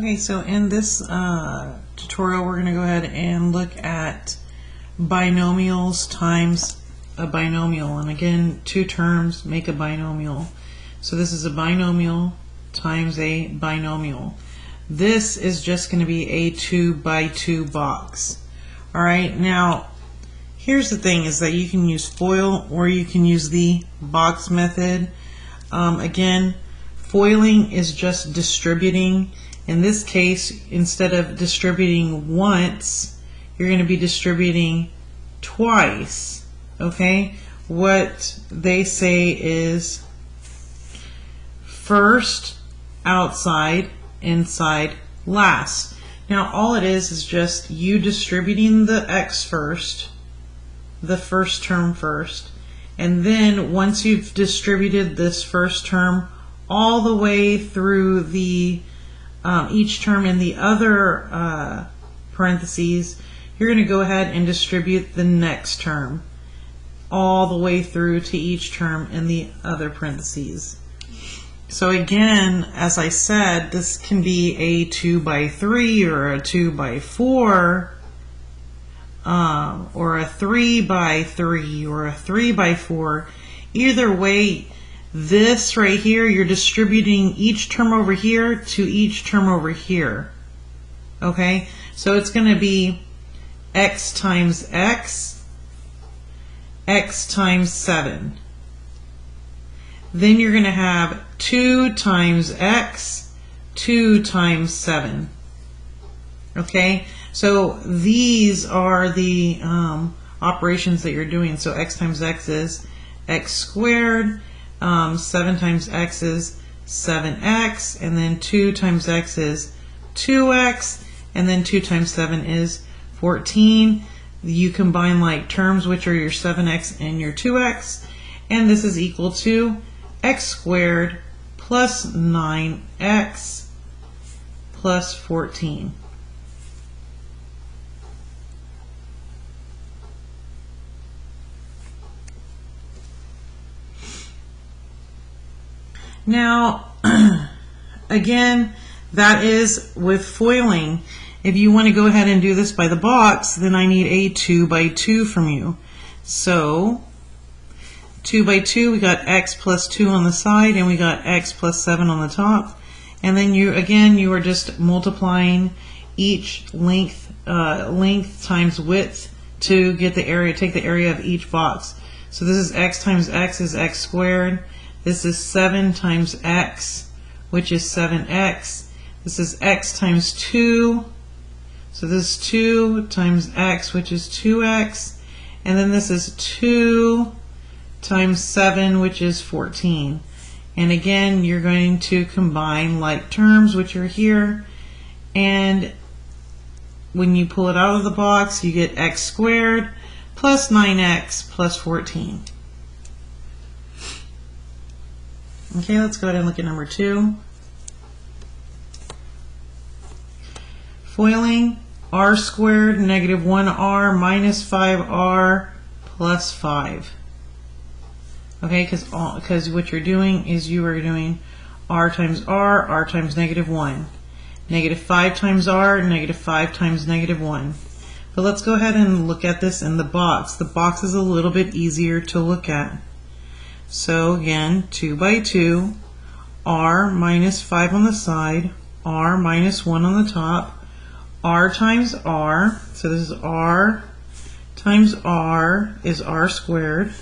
Okay, so in this tutorial we're going to go ahead and look at binomials times a binomial. And again, two terms make a binomial. So this is a binomial times a binomial. This is just going to be a 2 by 2 box. Alright, now here's the thing, is that you can use FOIL or you can use the box method. Again, foiling is just distributing. In this case, instead of distributing once, you're going to be distributing twice. Okay? What they say is first, outside, inside, last. Now all it is just you distributing the x first, the first term first, and then once you've distributed this first term all the way through the each term in the other parentheses, you're going to go ahead and distribute the next term all the way through to each term in the other parentheses. So again, as I said, this can be a 2 by 3 or a 2 by 4 or a 3 by 3 or a 3 by 4. Either way, this right here, you're distributing each term over here to each term over here. Okay, so it's going to be x times x, x times 7. Then you're going to have 2 times x, 2 times 7. Okay, so these are the operations that you're doing. So x times x is x squared, 7 times x is 7x, and then 2 times x is 2x, and then 2 times 7 is 14. You combine like terms, which are your 7x and your 2x, and this is equal to x squared plus 9x plus 14. Now, again, that is with foiling. If you want to go ahead and do this by the box, then I need a 2 by 2 from you. So 2 by 2, we got x plus 2 on the side, and we got x plus 7 on the top. And then you are just multiplying each length times width to get the area, take the area of each box. So this is x times x is x squared. This is 7 times x, which is 7x. This is x times 2. So this is 2 times x, which is 2x. And then this is 2 times 7, which is 14. And again, you're going to combine like terms, which are here. And when you pull it out of the box, you get x squared plus 9x plus 14. Okay, let's go ahead and look at number 2. Foiling, r squared negative 1r minus 5r plus 5. Okay, because what you're doing is you are doing r times negative 1. Negative 5 times r, negative 5 times negative 1. But let's go ahead and look at this in the box. The box is a little bit easier to look at. So again, 2 by 2, r minus 5 on the side, r minus 1 on the top, r times r, so this is r times r is r squared,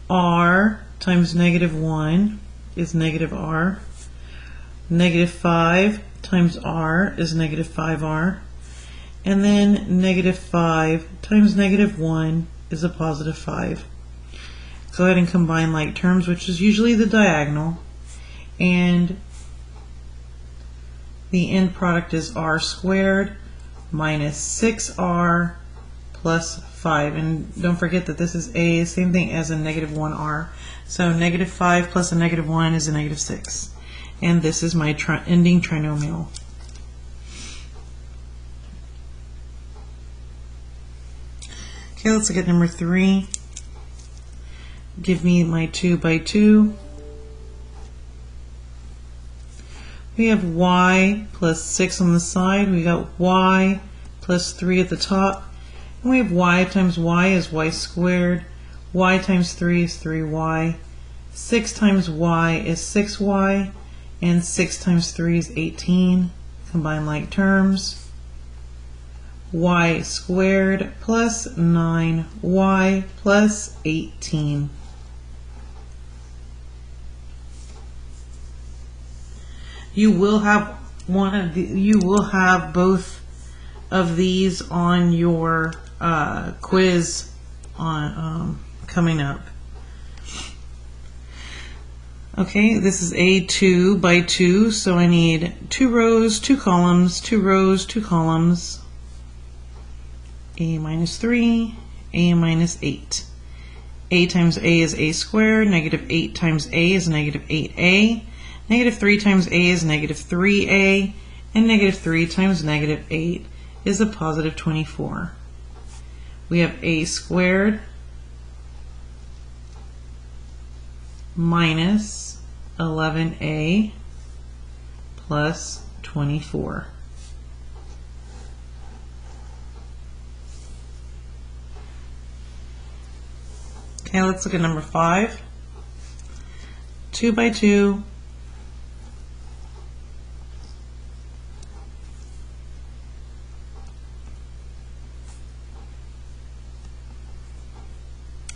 r times negative 1 is negative r, negative 5 times r is negative 5r, and then negative 5 times negative 1 is a positive 5. Go ahead and combine like terms, which is usually the diagonal, and the end product is r squared minus 6r plus 5. And don't forget that this is a same thing as a negative 1r. So negative 5 plus a negative 1 is a negative 6. And this is my ending trinomial. Okay, let's look at number 3. Give me my 2 by 2. We have y plus 6 on the side. We got y plus 3 at the top. And we have y times y is y squared. Y times 3 is 3y. 6 times y is 6y. And 6 times 3 is 18. Combine like terms. Y squared plus 9y plus 18. You will have both of these on your quiz on coming up. Okay, this is a 2 by 2, so I need 2 rows, 2 columns, 2 rows, 2 columns. A minus 3, a minus 8. A times a is a squared, negative 8 times a is negative 8a. Negative 3 times a is negative 3a, and negative 3 times negative 8 is a positive 24. We have a squared minus 11a plus 24. Okay, let's look at number 5. 2 by 2.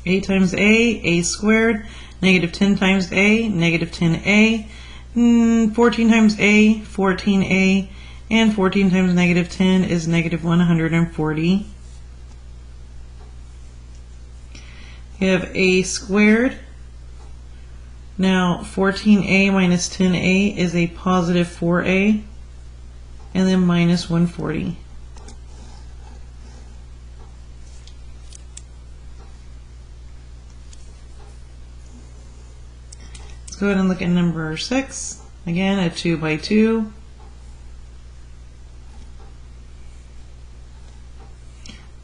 A times a squared, negative 10 times a, negative 10a, 14 times a, 14a, and 14 times negative 10 is negative 140. You have a squared. Now 14a minus 10a is a positive 4a, and then minus 140. Go ahead and look at number 6. Again, a 2 by 2.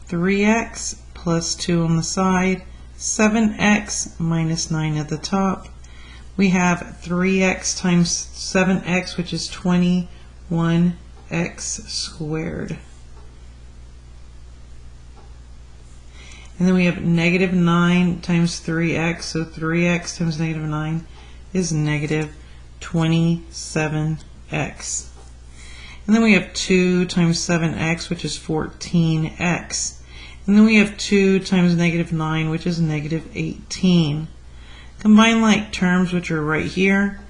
Three x plus 2 on the side, 7x minus 9 at the top. We have 3x times 7x, which is 21x squared. And then we have negative 9 times 3x, so 3x times negative 9 is negative 27x. And then we have 2 times 7x, which is 14x. And then we have 2 times negative 9, which is negative 18. Combine like terms, which are right here,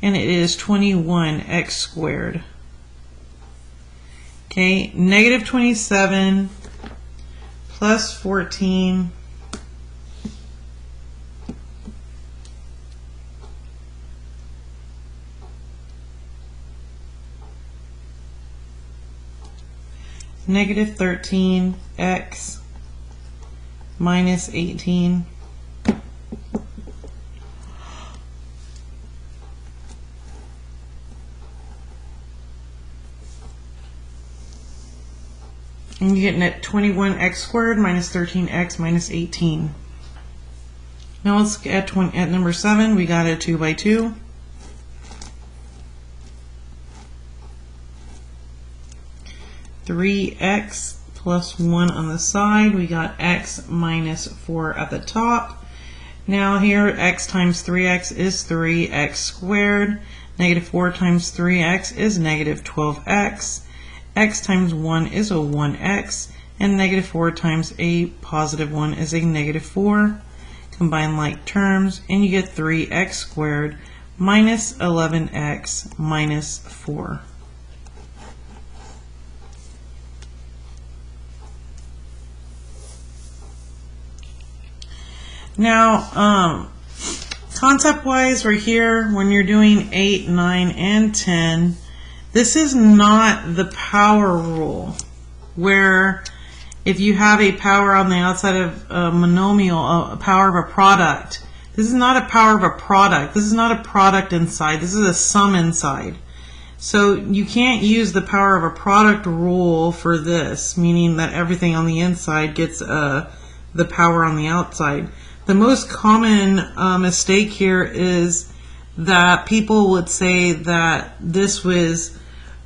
and it is 21x squared. Okay, negative 27 plus 14 negative 13x minus 18 and you're getting at 21x squared minus 13x minus 18. Now let's get at number 7. We got a 2 by 2. Three x plus 1 on the side. We got x minus 4 at the top. Now here x times 3x is 3x squared. Negative 4 times 3x is negative 12x. X times 1 is a 1x. And negative 4 times a positive 1 is a negative 4. Combine like terms and you get 3x squared minus 11x minus 4. Now, concept-wise, right here, when you're doing 8, 9, and 10, this is not the power rule, where if you have a power on the outside of a monomial, a power of a product, this is not a power of a product. This is not a product inside. This is a sum inside. So you can't use the power of a product rule for this, meaning that everything on the inside gets the power on the outside. The most common mistake here is that people would say that this was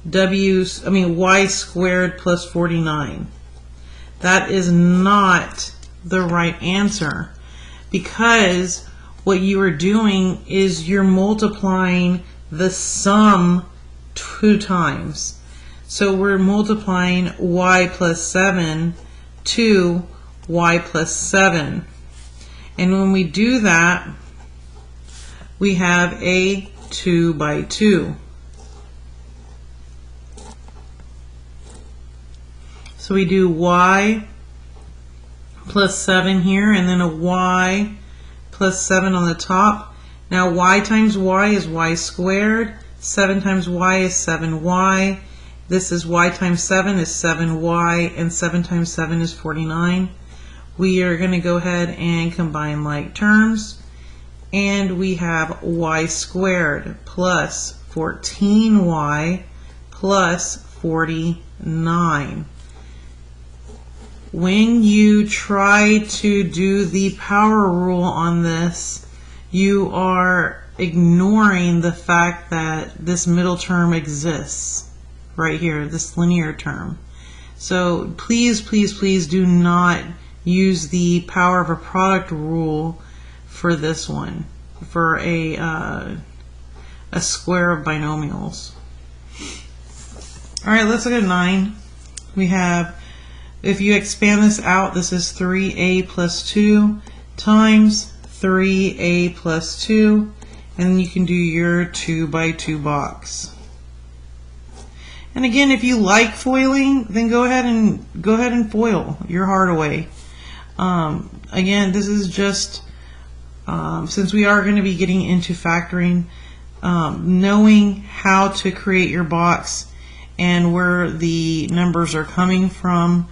y squared plus 49. That is not the right answer, because what you are doing is you're multiplying the sum 2 times. So we're multiplying y plus 7 to y plus 7. And when we do that, we have a 2 by 2. So we do y plus 7 here, and then a y plus 7 on the top. Now y times y is y squared. 7 times y is 7y. This is y times 7 is 7y, and 7 times 7 is 49. We are going to go ahead and combine like terms, and we have y squared plus 14y plus 49. When you try to do the power rule on this, you are ignoring the fact that this middle term exists right here, this linear term. So please, please, please do not use the power of a product rule for this one, for a square of binomials. All right, let's look at 9. We have, if you expand this out, this is 3a plus 2 times 3a plus 2, and then you can do your 2 by 2 box. And again, if you like foiling, then go ahead and foil your heart away. Again, this is just since we are going to be getting into factoring, knowing how to create your box and where the numbers are coming from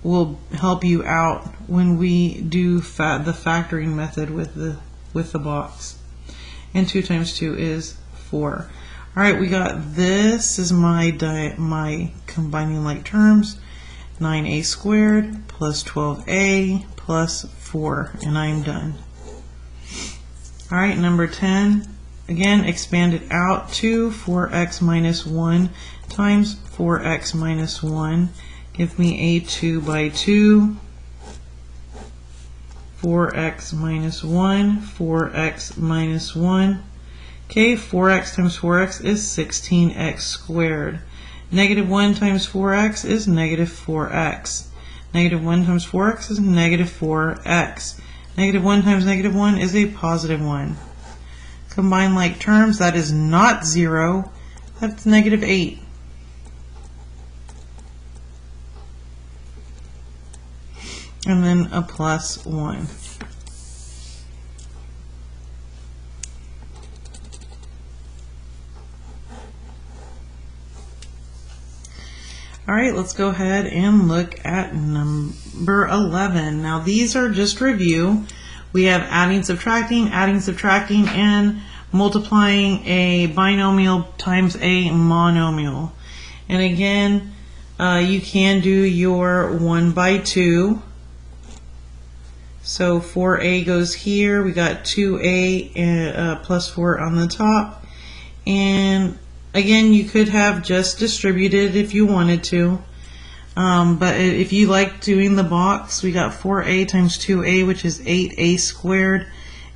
will help you out when we do the factoring method with the box. And 2 times 2 is 4. All right, we got this is my combining like terms, 9a squared plus 12a plus 4, and I'm done. All right, number 10, again, expand it out to 4x minus 1 times 4x minus 1. Give me a 2 by 2, 4x minus 1, 4x minus 1. Okay, 4x times 4x is 16x squared. Negative 1 times 4x is negative 4x. Negative 1 times 4x is negative 4x. Negative 1 times negative 1 is a positive 1. Combine like terms, that is not 0, that's negative 8. And then a plus 1. All right, let's go ahead and look at number 11. Now these are just review. We have adding, subtracting, and multiplying a binomial times a monomial. And again, you can do your 1 by 2. So 4a goes here. We got 2a and, plus 4 on the top. And again, you could have just distributed if you wanted to. But if you like doing the box, we got 4a times 2a, which is 8a squared.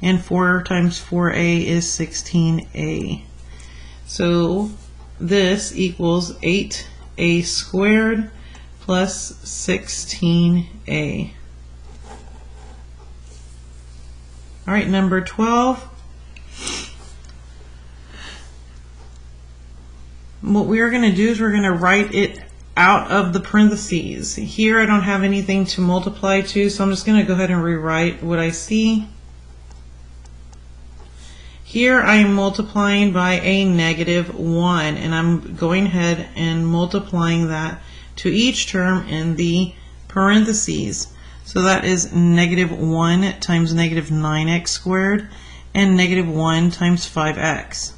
And 4 times 4a is 16a. So this equals 8a squared plus 16a. All right, number 12. What we're going to do is we're going to write it out of the parentheses. Here I don't have anything to multiply to, so I'm just going to go ahead and rewrite what I see. Here I am multiplying by a negative 1, and I'm going ahead and multiplying that to each term in the parentheses. So that is negative 1 times negative 9x squared and negative 1 times 5x.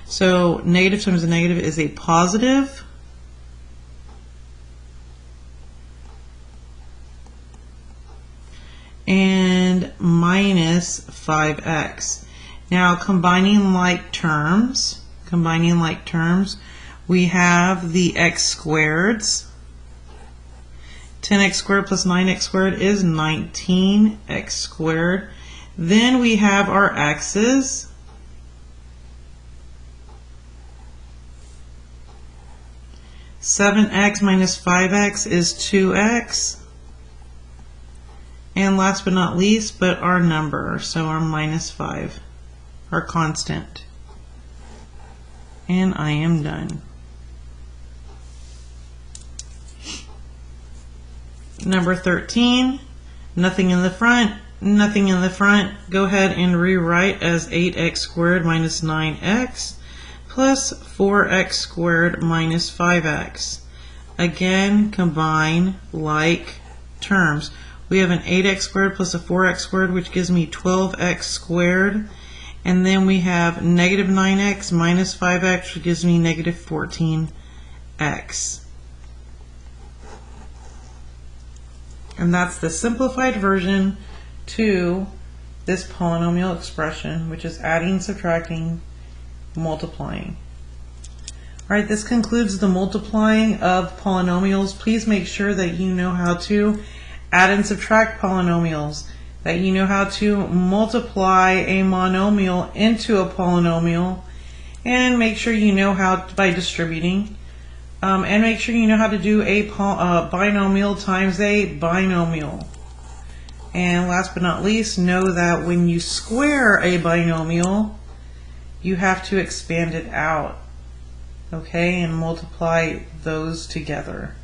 So negative times a negative is a positive. And minus 5x. Now combining like terms, we have the x squareds. 10x squared plus 9x squared is 19x squared. Then we have our x's. Seven x minus 5x is 2x. And last but not least, but our number, so our minus 5, our constant. And I am done. Number 13, nothing in the front, nothing in the front. Go ahead and rewrite as 8x squared minus 9x plus 4x squared minus 5x. Again, combine like terms. We have an 8x squared plus a 4x squared, which gives me 12x squared. And then we have negative 9x minus 5x, which gives me negative 14x. And that's the simplified version to this polynomial expression, which is adding, subtracting, multiplying. All right, this concludes the multiplying of polynomials. Please make sure that you know how to add and subtract polynomials, that you know how to multiply a monomial into a polynomial, and make sure you know how by distributing. And make sure you know how to do a binomial times a binomial. And last but not least, know that when you square a binomial, you have to expand it out, okay, and multiply those together.